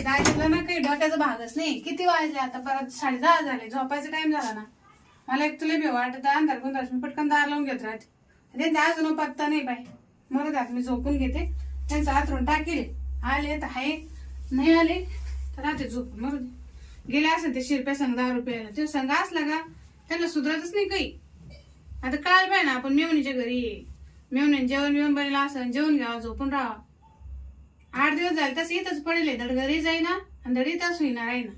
दाजीला ना काही डोक्याचा भागच नाही. किती वाजले आता, परत 10:30 झाले, झोपायचा टाइम झाला ना. मला एक तुला बी वाटत अंधार गुंधार मी पटकन दार लावून घेत राहते. त्यांचा अजून पत्ता नाही बाई. मरू द्या, मी झोपून घेते. त्यांचं आथरून टाकेले, आले तर हाय, नाही आले तर राहते झोपून. मरू दे. गेले असेल ते शिरप्या संघ 10 रुपयाला, ते संघ असला का त्यांना सुधरतच नाही काही. आता काल पाय ना आपण मेवणीच्या घरी मेवणी जेवण बनलं असं, जेवण घ्यावं, झोपून राहावं. 8 दिवस झाले तसं इथंच पडेल, धड घरी जाईना आणि धड इथंच होईना राहीना.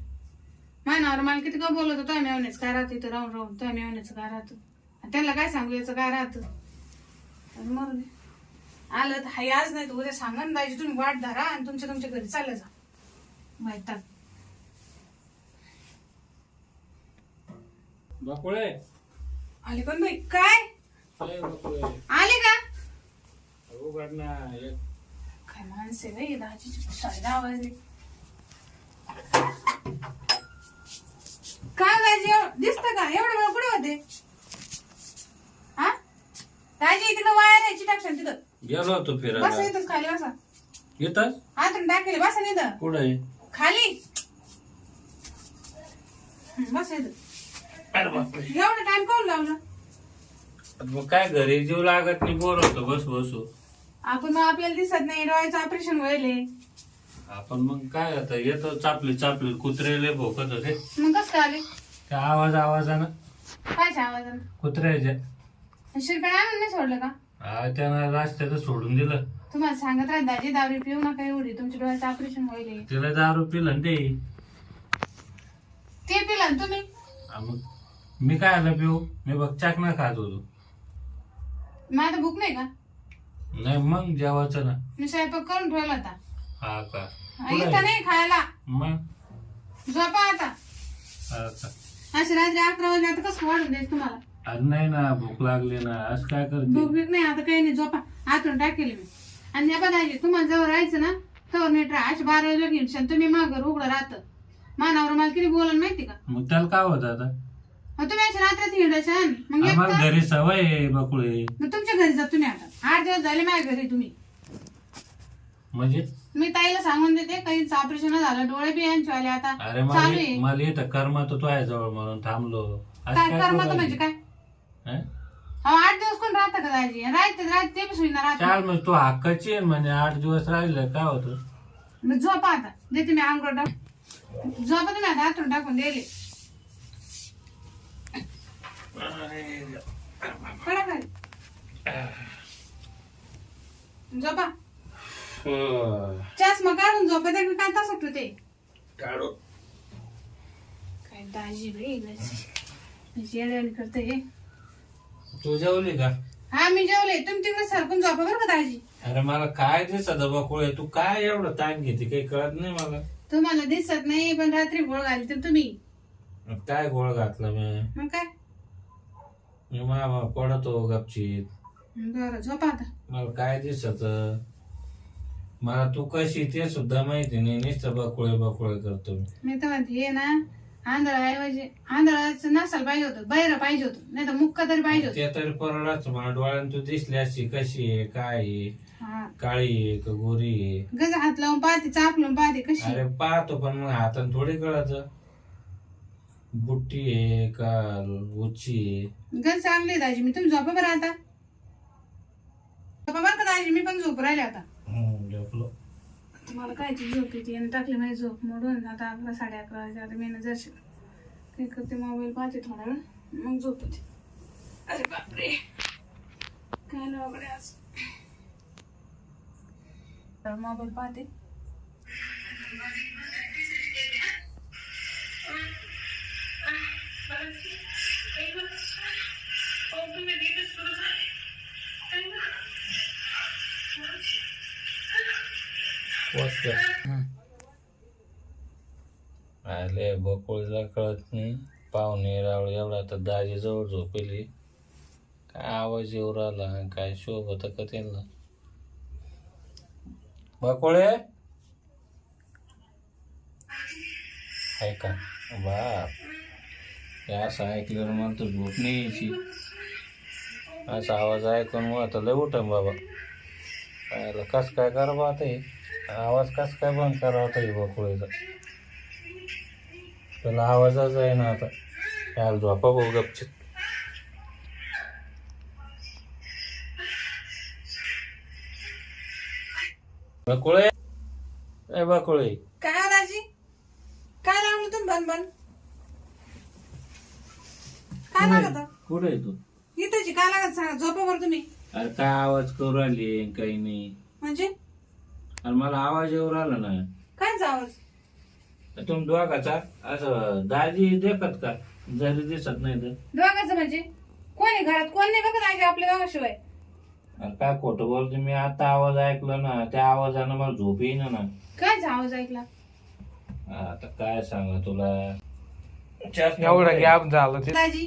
मानावर मला किती का बोलत होता, मेवण्याचं काय राहतं इथं राहून राहून, त्या मेवण्याचं काय राहतं, त्यांना काय सांगू याचं काय राहतं. मग आलं तर हाय आज नाही तर उद्या सांगा ना दाजी, तुम्ही वाट धरा आणि तुमच्या घरी चालले जा. माहिती बाकुळे आले पण बाई, काय आले का? काय माणसे बाई, दाजीची 10:30 वाजले. काय दाजी दिसत का? एवढं वेळ कुठे होते? हा दाजी, तिकडं वायर यायची टाकशाल तिथं. गेलो होतो फिरायला. बसा इथंच खाली, बसा येतात आतून टाकेले, बसा नाही इथं कुठे खाली. बस इथं. अरे बापरे, एवढं टाइम काऊन लावलं? मग काय घरी जीव लागत नाही, बोर होतो बसू. आपण मग आपल्याला दिसत नाही, डोळ्याचं ऑपरेशन व्हायले. आपण मग काय आता येतो चापली कुत्रेले भोकत होते. मग कसं काय आले? त्या आवाजानं काय आवाज? कुत्र्याच्या. शिरपण आणून नाही सोडलं का? हा, त्यानं रस्त्यात सोडून दिलं. तुम्हाला सांगत राहत दाजी, दारू पिऊ नका एवढी, तुमच्या डोळ्याचं ऑपरेशन व्हायले. तिला दारू पिलं ते पिलं ना तुम्ही. मग मी काय आलं पिऊ, मी बघ चाकणा खात होतो. माझं भूक नाही का? नाही मग जेवायचं ना. मी स्वयंपाक करून ठेवला होता. हा का? इथं नाही खायला. मग झोपा आता. हा का? अशी रात्री 11 वाजले, आता कसं वाढून द्यायचं तुम्हाला? अरे नाही ना, भूक लागली ना, असं काय करते. भूक बीक नाही, आता काही नाही, झोपा. आतून टाकेल मी. आणि या दाजी, तुम्हाला जवळ राहायचं ना तर नीट राहा. अशी 12 वाजला घेऊन तुम्ही मग घर उघडं राहतं. मानावर मला किती बोलायला माहिती का? मग त्याला काय होत आता? मग तुम्ही अशा रात्रात हिंडायचं मग आम्हाला घरी सवय आहे बकुळे. मग तुमच्या घरी जा तुम्ही. आता 8 दिवस झाले माझ्या घरी तुम्ही. म्हणजे मी ताईला सांगून देते, काही ऑपरेशन झालं, डोळे बी यांचे आले आता. अरे चालू आहे. मला येतं कर्म तो तुझ्या जवळ म्हणून थांबलो. असं काय काय कर्म करू म्हणजे काय? हं? अहो 8 दिवस कोण राहतं का दाजी? राहते ते बी सुईना राहत. चाल मग तू हक्काची आहे म्हणजे 8 दिवस राहिलं काय होतं? मग झोपा आता, देते मी अंगोट. झोपा तुम्ही आता, हातून टाकून दिले. पडा खाली, झोपा. चष्मा काढून झोपा, ते काय तसं होते काढू. काय दाजी बाई येड्यावानी करते. तू जेवली का? हा मी जेवले, तुम्ही तिकडे सरकून झोपा बरं का दाजी. अरे मला काय दिसत बकुळे, तू काय एवढं ताण घेते काही कळत नाही मला. तुम्हाला दिसत नाही, पण रात्री गोळ घाली तर तुम्ही. काय गोळ घातला मी? मग काय? मी मामा पडतो गपचीत. बरं झोपा आता. मला काय दिसत, मला तू कशी ते सुद्धा माहिती नाही, नुसतं बकुळे करतो मी. मी तर म्हणते हे ना, आंधळाऐवजी आंधळाचं नसायला पाहिजे होतं, बहिरं पाहिजे होतं, नाही तर मुक्का तरी पाहिजे होतं. ते तरी परवडाच मला डोळ्यानं तू दिसली अशी कशी आहे, काय आहे, हा काळी आहे का गोरी आहे. गज हात लावून पाहते, चापलून पाहते कशी. अरे पाहतो पण मग हातानं थोडी कळत बुट्टी आहे का उची आहे. गज चांगली आहे दाजी. मी तुम्ही झोपा बरं आता. झोपा बरं का दाजी, मी पण झोप राहिले आता. झोपलो. मला काय झोप येते आणि टाकली माझी झोप मोडून. आता 11 11:30 वाजले. आता मी जर काय करते, मोबाईल पाहते थोडा वेळ, मग झोप येते. अरे बापरे, काय नावाकडे आज मोबाईल पाहते. आले बकुळीला कळत नाही, पाहुणे रावळ एवढा तर दाजी जवळ झोपेली. काय आवाज येऊ राहिला, काय शोभ होता का त्यांना. बकुळे आहे का? बाप, असं ऐकल्यावर मला तर झोप नाही यायची. असा आवाज ऐकून मग आता लय उठन बाबा. कस काय करा आता हे. आवाज कस काय बंद करावा होता बकुळीचा? त्याला आवाजच आहे ना आता. याला झोपा भाऊ गपचित. बकुळे, ए बकुळे, काय हो दाजी? काय लागलं तुम्ही बन काय लागत कुठे आहे तू? इथेची काय लागत सांगा. झोपावर तुम्ही अरे काय आवाज करू राहिली काही नाही. म्हणजे अरे मला आवाज येऊ राहिला ना. काय आवाज? तुम्ही दोघाचा असं दाजी देखत का? जरी दिसत नाही तर. दोघांचं म्हणजे कोण आहे घरात? कोण नाही बघत दाजी आपल्या दोघांशिवाय. अरे काय खोटं बोलतो मी. आता आवाज ऐकला ना, त्या आवाजानं मला झोप येईना ना. काय आवाज ऐकला? आता काय सांगा तुला. एवढा गॅप झाला ते. दाजी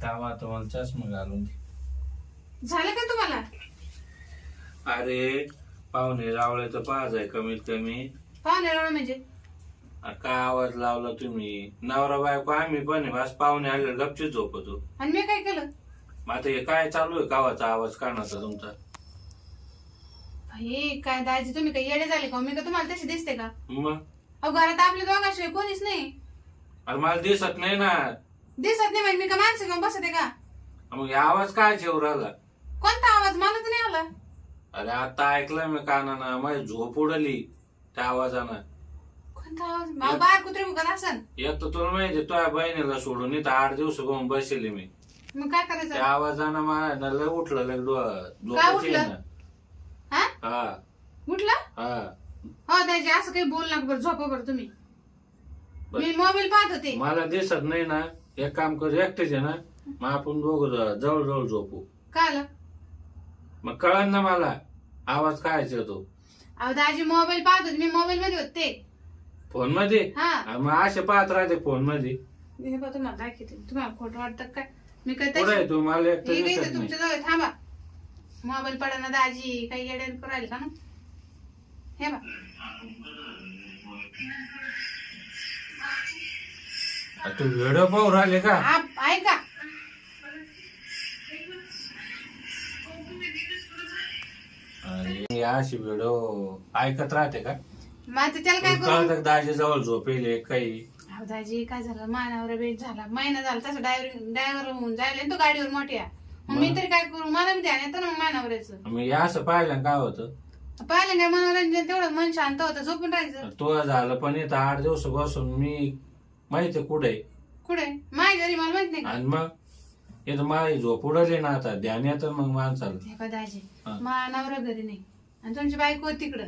तावा तुम्हाला चष्मा घालून दे. झालं का तुम्हाला? अरे पाहुणे रावळे तर पाच आहे कमीत कमी. पाहुणे रावळे म्हणजे अरे काय आवाज लावला तुम्ही. नवरा बायको आम्ही पण आहे. बस पाहुणे आले गपचीत झोपतो. आणि मी काय केलं? मग आता हे काय चालू आहे? कावाचा आवाज काढण्याचा तुमचा? हे काय दाजी तुम्ही काही येडे झाले का? मी का तुम्हाला तशी दिसते का? मग अहो घरात आपल्या दोघांशिवाय कोणीच नाही. अरे मला दिसत नाही ना. दिसत नाही म्हणजे मी का माणसं घेऊन बसते का? मग हे आवाज काय ठेवू राहिला? कोणता आवाज? मला तर नाही आला. अरे आता ऐकलं मी कानानं. माझी झोप उडली त्या आवाजानं. कोणता आवाज? बाहेर कुत्रे मुखात असन. एक तर तुला माहिती तुझ्या बहिणीला सोडून इथं 8 दिवस घेऊन बसले मी. मग काय त्या करायचं? आवाजानं मला लय उठलं लय काय उठलं? हा हा उठलं? हा. हो दाजी असं काही बोल नका बरं. झोपा बरं तुम्ही. बरं. मी मोबाईल पाहत होते. मला दिसत नाही ना. एक काम कर, एकटेच आहे ना, मग आपण दोघं जवळ जवळ झोपू. काय आलं? मग कळन ना मला आवाज काय येतो. अहो दाजी मोबाईल पाहत होते. मी मोबाईल मध्ये होते. फोन मध्ये? हा मग असे पाहत राहते फोन मध्ये. हे बघ तुम्हाला दाखवते. तुम्हाला खोटं वाटतं काय? मी काय कुठे आहे तू? मला एकटं ठीक दिसत आहे नाही. तुमच्या जवळ थांबा. मोबाईल पडा ना दाजी. काही येड्यान करायला का ना? हे बघ तू व्हिडिओ पाहू राहिले का? ऐका. अरे अशी व्हिडिओ ऐकत राहते का? मग आता त्याला काय करू? कळत दाजी जवळ झोपेले काही. अहो दाजी काय झालं? मानावर भेट झाला. महिना झाला तसं ड्रायव्हर होऊन जायला ना तो गाडीवर मोठ्या. मग मी तरी काय करू? मला बी ध्यान येतं ना मग मानावरचं. मी असं पाहिलं काय होतं? पाहिलं काय मनोरंजन तेवढं मन शांत होतं. झोपून राहायचं. तो झालं पण इथं 8 दिवस बसून मी माहिती कुठे कुठे? माझ्या घरी मला माहित नाही का? आणि मग इथं माझी झोप उडली ना. आता ध्यान येतं मग माणसाला. हे बघ दाजी हा. मानावर घरी नाही आणि तुमची बायको तिकडं.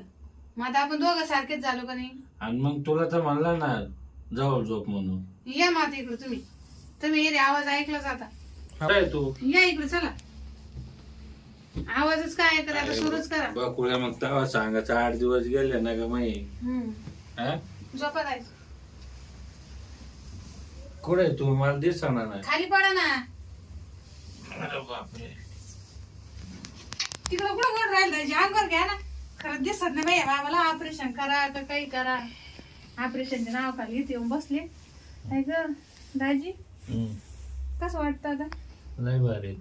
मग आता आपण दोघं सारखेच झालो का नाही? आणि मग तुला तर म्हणलं ना जवळ झोप म्हणून. या मग आता इकडं तुम्ही. तुम्ही ये रे. आवाज ऐकलाच आता. काय तू या इकडे चला. आवाजच काय ऐकत आता सुरूच करा. बकुळ्या मग तेव्हा सांगायचं 8 दिवस गेले ना ग माई. हा? झोपा जायचं. कुठे तू? मला दिसणार नाही. खाली पडा ना. अरे बापरे. तिकडं कुठं कुठं राहिलं दाजी? अंगावर घ्या ना. खरंच दिसत नाही बाई बाबाला. ऑपरेशन करा का काही करा. ऑपरेशनच्या नावाखाली इथे येऊन बसले. काय ग दाजी कसं वाटतं आता? लय भारी.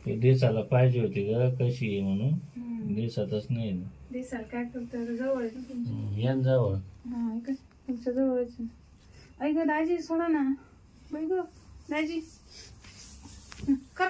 हे दिसायला पाहिजे होती ग कशी आहे म्हणून. दिसतच नाही. दिसाल काय करतो? जवळ आहे ना तुमच्या. यान जवळ. हा ऐका तुमच्या जवळच. ऐक दाजी सोडा ना. बाई ग दाजी कर